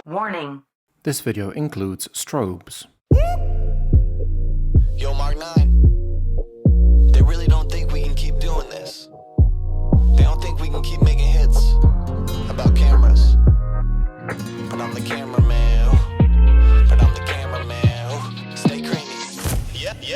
Warning. This video includes strobes. Yo, Mark 9. They really don't think we can keep doing this. They don't think we can keep making hits about cameras. But I'm the cameraman. But I'm the cameraman. Stay creamy.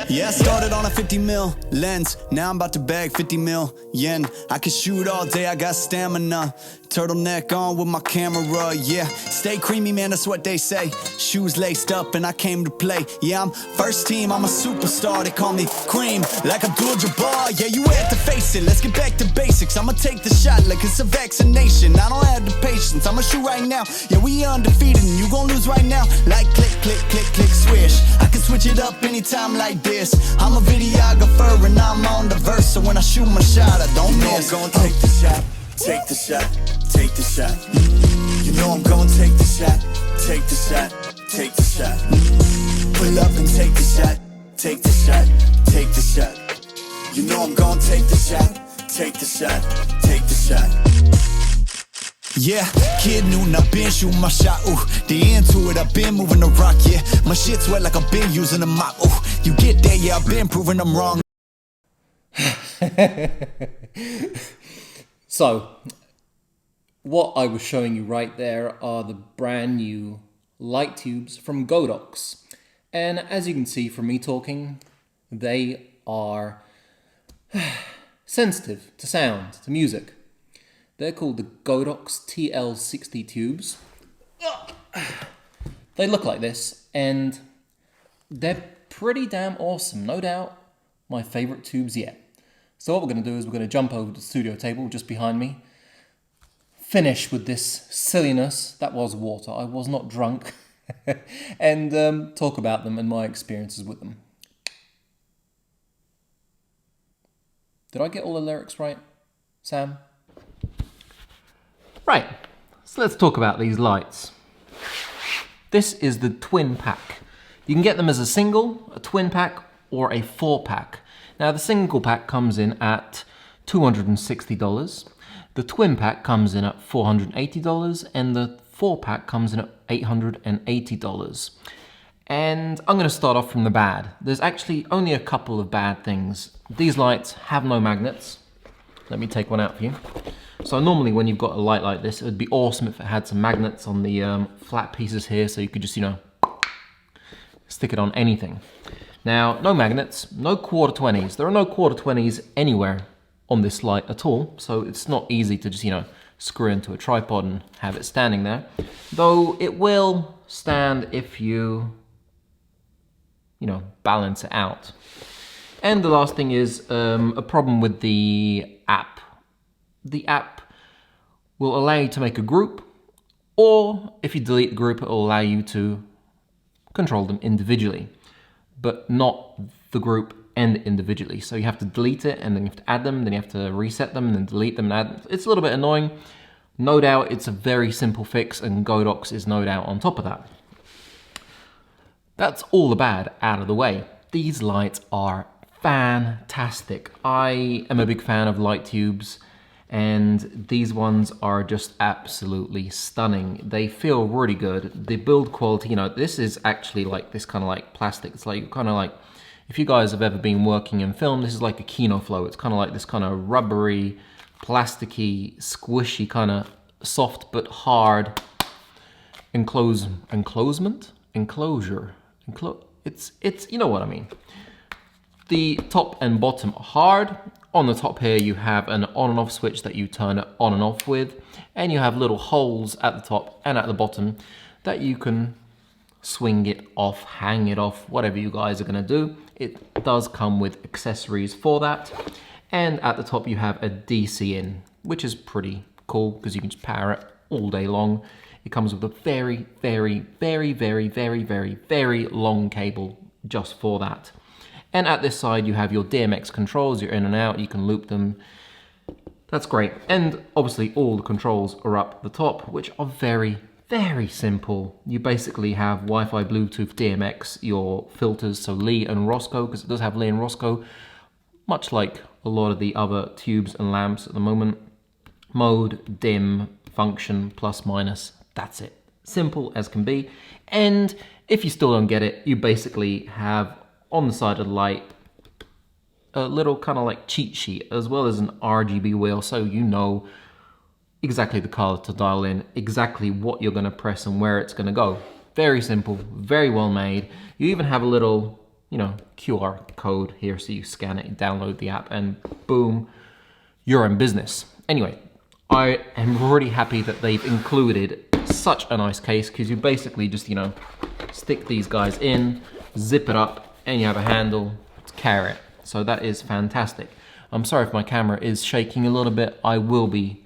Yeah, I started on a 50 mil lens. Now I'm about to bag 50 mil yen. I can shoot all day, I got stamina. Turtleneck on with my camera, yeah. Stay creamy, man, that's what they say. Shoes laced up and I came to play. Yeah, I'm first team, I'm a superstar. They call me Cream, like Abdul-Jabbar. Yeah, you had to face it, let's get back to basics. I'ma take the shot like it's a vaccination. I don't have the patience, I'ma shoot right now. Yeah, we undefeated and you gon' lose right now. Like click, click, click, click, swish. I can switch it up anytime like this. I'm a videographer and I'm on the verse. So when I shoot my shot, I don't miss. I'm gonna take the shot, take the shot, take the shot. You know I'm gonna take the shot, take the shot, take the shot. Pull up and take the shot, take the shot, take the shot. You know I'm gonna take the shot, take the shot, take the shot. Yeah, kid noon, I've been shooting my shot, ooh. The into it, I've been moving the rock, yeah. My shit's wet like I've been using a mop, ooh. You get there, yeah, I've been proving I'm wrong. So, what I was showing you right there are the brand new light tubes from Godox. And as you can see from me talking, they are sensitive to sound, to music. They're called the Godox TL60 Tubes. They look like this, and they're pretty damn awesome, no doubt my favorite tubes yet. So what we're going to do is we're going to jump over to the studio table just behind me, finish with this silliness, that was water, I was not drunk, and talk about them and my experiences with them. Did I get all the lyrics right, Sam? Right, so let's talk about these lights. This is the twin pack. You can get them as a single, a twin pack, or a 4-pack. Now the single pack comes in at $260, the twin pack comes in at $480, and the 4-pack comes in at $880. And I'm going to start off from the bad. There's actually only a couple of bad things. These lights have no magnets. Let me take one out for you. So normally when you've got a light like this, it would be awesome if it had some magnets on the flat pieces here, so you could just, you know, stick it on anything. Now, no magnets, no quarter 20s. There are no quarter 20s anywhere on this light at all, so it's not easy to just, you know, screw into a tripod and have it standing there. Though it will stand if you know, balance it out. And the last thing is a problem with the app. The app will allow you to make a group, or if you delete the group, it will allow you to control them individually, but not the group and individually. So you have to delete it, and then you have to add them, then you have to reset them, and then delete them and add them. It's a little bit annoying. No doubt it's a very simple fix, and Godox is no doubt on top of that. That's all the bad out of the way. These lights are fantastic. I am a big fan of light tubes, and these ones are just absolutely stunning. They feel really good. The build quality, you know, this is actually like this kind of like plastic. It's like kind of like, if you guys have ever been working in film, this is like a Kino Flow. It's kind of like this kind of rubbery, plasticky, squishy kind of soft but hard enclosure. It's you know what I mean. The top and bottom are hard. On the top here you have an on and off switch that you turn it on and off with, and you have little holes at the top and at the bottom that you can swing it off, hang it off, whatever you guys are going to do. It does come with accessories for that, and at the top you have a DC in, which is pretty cool because you can just power it all day long. It comes with a very, very, very, very, very, very, very long cable just for that. And at this side, you have your DMX controls, your in and out, you can loop them. That's great. And obviously all the controls are up the top, which are very, very simple. You basically have Wi-Fi, Bluetooth, DMX, your filters, so Lee and Roscoe, because it does have Lee and Roscoe, much like a lot of the other tubes and lamps at the moment. Mode, dim, function, plus, minus, that's it. simple as can be. And if you still don't get it, you basically have on the side of the light a little kind of like cheat sheet, as well as an RGB wheel, so you know exactly the color to dial in, exactly what you're going to press and where it's going to go. Very simple, very well made. You even have a little, you know, QR code here, so you scan it, download the app, and boom, you're in business. Anyway, I am really happy that they've included such a nice case, because you basically just, you know, stick these guys in, zip it up, and you have a handle to carry it. So that is fantastic. I'm sorry if my camera is shaking a little bit. I will be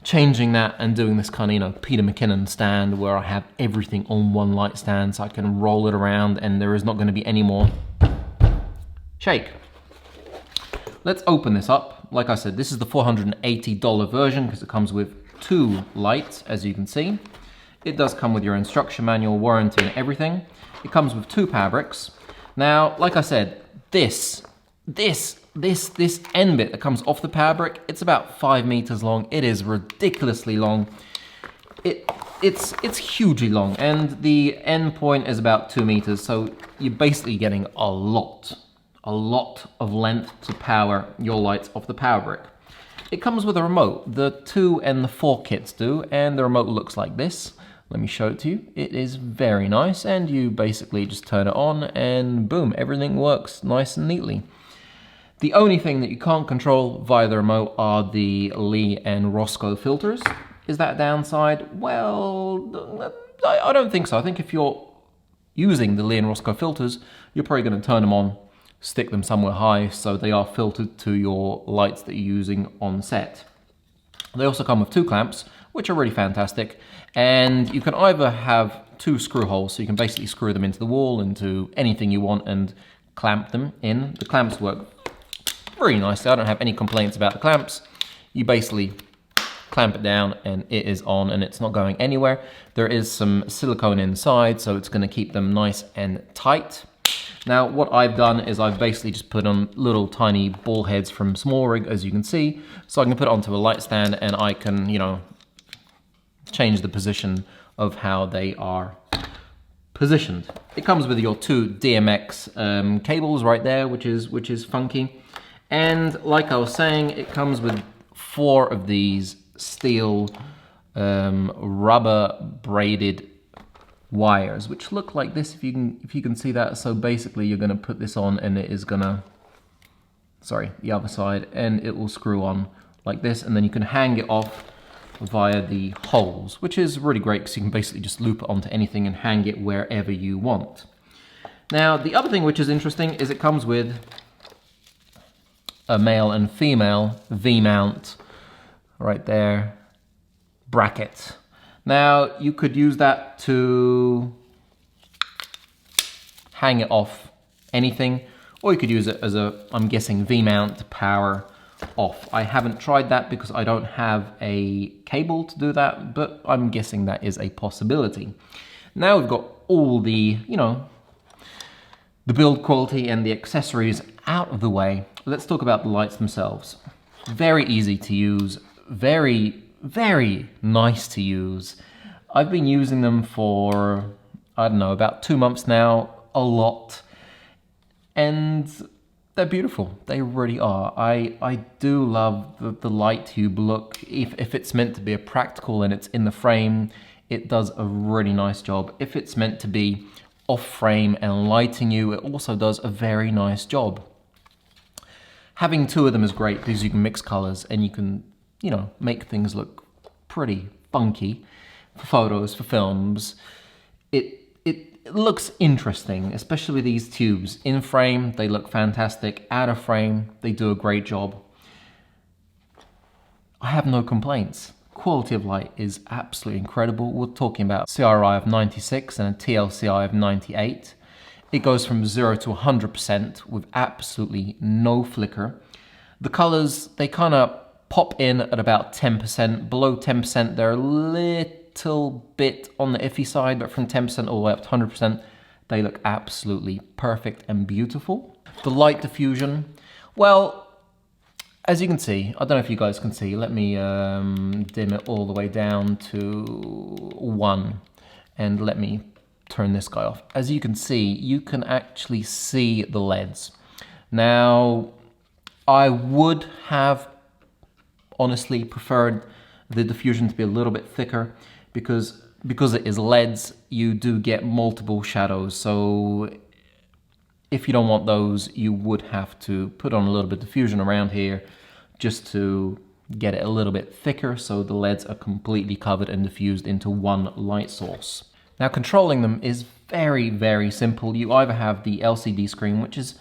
changing that and doing this kind of, you know, Peter McKinnon stand where I have everything on one light stand, so I can roll it around and there is not going to be any more shake. Let's open this up. Like I said, this is the $480 version because it comes with 2 lights, as you can see. It does come with your instruction manual, warranty and everything. It comes with 2 power bricks. Now, like I said, this end bit that comes off the power brick, it's about 5 meters long. It is ridiculously long. It's hugely long, and the end point is about 2 meters, so you're basically getting a lot of length to power your lights off the power brick. It comes with a remote. The 2 and the 4 kits do, and the remote looks like this. Let me show it to you. It is very nice, and you basically just turn it on and boom, everything works nice and neatly. The only thing that you can't control via the remote are the Lee and Roscoe filters. Is that a downside? Well, I don't think so. I think if you're using the Lee and Roscoe filters, you're probably going to turn them on, stick them somewhere high so they are filtered to your lights that you're using on set. They also come with 2 clamps, which are really fantastic, and you can either have 2 screw holes, so you can basically screw them into the wall, into anything you want, and clamp them in. The clamps work very nicely. I don't have any complaints about the clamps. You basically clamp it down and it is on, and it's not going anywhere. There is some silicone inside, so it's going to keep them nice and tight. Now, what I've done is I've basically just put on little tiny ball heads from Small Rig, as you can see, so I can put it onto a light stand and I can, you know, change the position of how they are positioned. It comes with your 2 DMX cables right there, which is funky. And like I was saying, it comes with 4 of these steel rubber braided wires, which look like this, if you can see that. So basically you're going to put this on and it is going to, sorry, the other side, and it will screw on like this, and then you can hang it off via the holes, which is really great because you can basically just loop it onto anything and hang it wherever you want. Now, the other thing which is interesting is it comes with a male and female V-mount right there bracket. Now, you could use that to hang it off anything, or you could use it as a, I'm guessing, V-mount to power off. I haven't tried that because I don't have a cable to do that, but I'm guessing that is a possibility. Now we've got all the, you know, the build quality and the accessories out of the way. Let's talk about the lights themselves. Very easy to use, very nice to use. I've been using them for, I don't know, about 2 months now, a lot. And they're beautiful, they really are. I do love the light tube look. If it's meant to be a practical and it's in the frame, it does a really nice job. If it's meant to be off frame and lighting you, it also does a very nice job. Having 2 of them is great because you can mix colors and you can, you know, make things look pretty funky for photos, for films. It looks interesting, especially these tubes. In frame, they look fantastic. Out of frame, they do a great job. I have no complaints. Quality of light is absolutely incredible. We're talking about CRI of 96 and a TLCI of 98. It goes from 0 to 100% with absolutely no flicker. The colors, they kind of pop in at about 10%. Below 10%, they're a little bit on the iffy side, but from 10% all the way up to 100%, they look absolutely perfect and beautiful. The light diffusion, well, As you can see, I don't know if you guys can see, let me dim it all the way down to 1 and let me turn this guy off. As you can see, you can actually see the LEDs. Now, I would have honestly preferred the diffusion to be a little bit thicker because it is LEDs, you do get multiple shadows. So if you don't want those, you would have to put on a little bit of diffusion around here just to get it a little bit thicker so the LEDs are completely covered and diffused into one light source. Now, controlling them is very, very simple. You either have the LCD screen, which is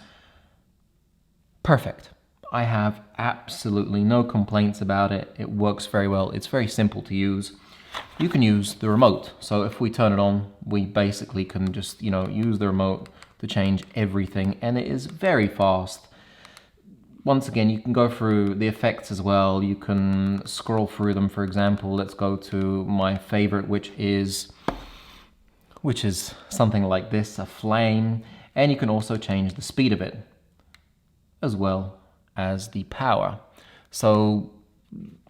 perfect. I have absolutely no complaints about it. It works very well. It's very simple to use. You can use the remote. So if we turn it on, we basically can just, use the remote to change everything, and it is very fast. Once again, you can go through the effects as well. You can scroll through them. For example, let's go to my favorite, which is something like this, a flame, and you can also change the speed of it as well as the power. So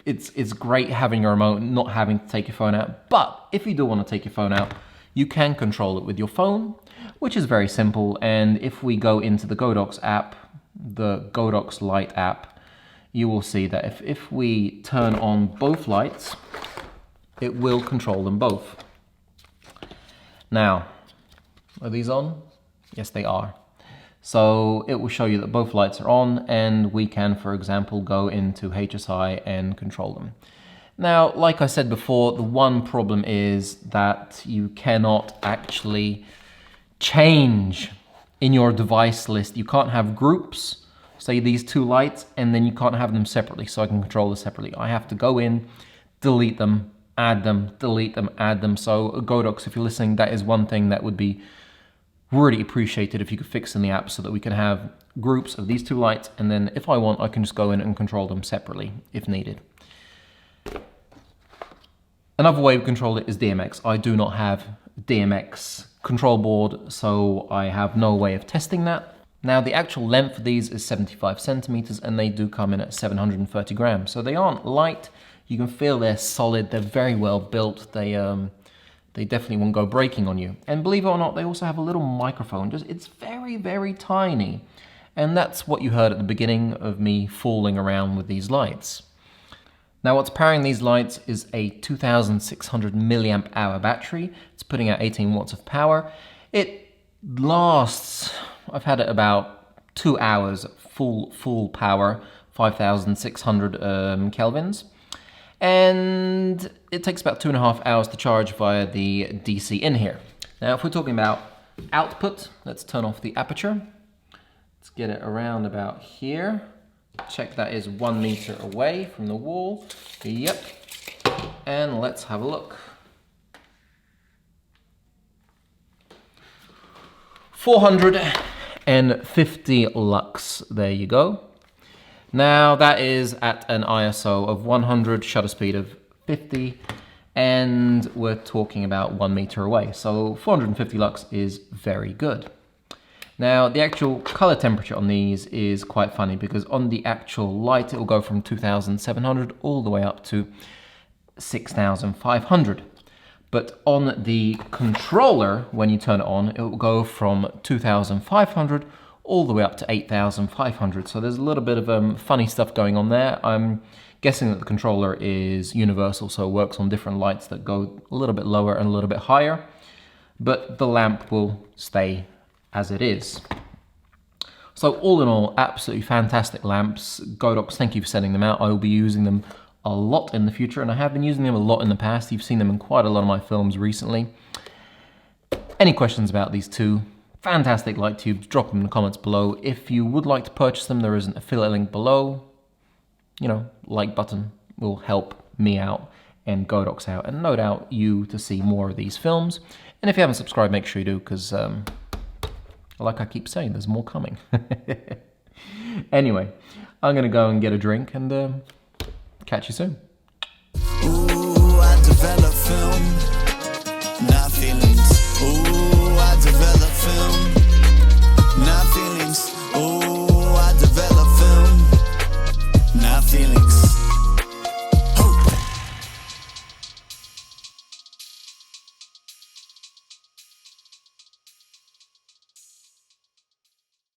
it's great having a remote, not having to take your phone out. But if you do want to take your phone out, you can control it with your phone, which is very simple. And if we go into the Godox app, the Godox Light app, you will see that if we turn on both lights, it will control them both. Now, are these on? Yes, they are. So it will show you that both lights are on, and we can, for example, go into HSI and control them. Now, like I said before, the one problem is that you cannot actually change in your device list. You can't have groups, say these two lights, and then you can't have them separately, so I can control this separately. I have to go in, delete them, add them, delete them, add them. So Godox, if you're listening, that is one thing that would be really appreciated if you could fix in the app so that we can have groups of these two lights, and then if I want, I can just go in and control them separately if needed. Another way of control it is DMX. I do not have DMX control board, so I have no way of testing that. Now, the actual length of these is 75 centimeters, and they do come in at 730 grams. So they aren't light. You can feel they're solid. They're very well built. They definitely won't go breaking on you. And believe it or not, they also have a little microphone. It's very, very tiny. And that's what you heard at the beginning of me fooling around with these lights. Now, what's powering these lights is a 2600 milliamp hour battery. It's putting out 18 watts of power. It lasts, I've had it about 2 hours, full power, 5600 kelvins. And it takes about 2.5 hours to charge via the DC in here. Now, if we're talking about output, let's turn off the aperture. Let's get it around about here. Check that is 1 meter away from the wall. Yep. And let's have a look. 450 lux, there you go. Now that is at an ISO of 100, shutter speed of 50, and we're talking about 1 meter away. So 450 lux is very good. Now, the actual color temperature on these is quite funny because on the actual light, it will go from 2700 all the way up to 6500. But on the controller, when you turn it on, it will go from 2500 all the way up to 8500. So there's a little bit of funny stuff going on there. I'm guessing that the controller is universal, so it works on different lights that go a little bit lower and a little bit higher. But the lamp will stay as it is. So all in all, absolutely fantastic lamps. Godox, thank you for sending them out. I will be using them a lot in the future, and I have been using them a lot in the past. You've seen them in quite a lot of my films recently. Any questions about these two fantastic light tubes, drop them in the comments below. If you would like to purchase them, there is an affiliate link below. Like button will help me out and Godox out, and no doubt you to see more of these films. And if you haven't subscribed, make sure you do, because like I keep saying, there's more coming. Anyway, I'm gonna go and get a drink and catch you soon. Ooh, I develop film.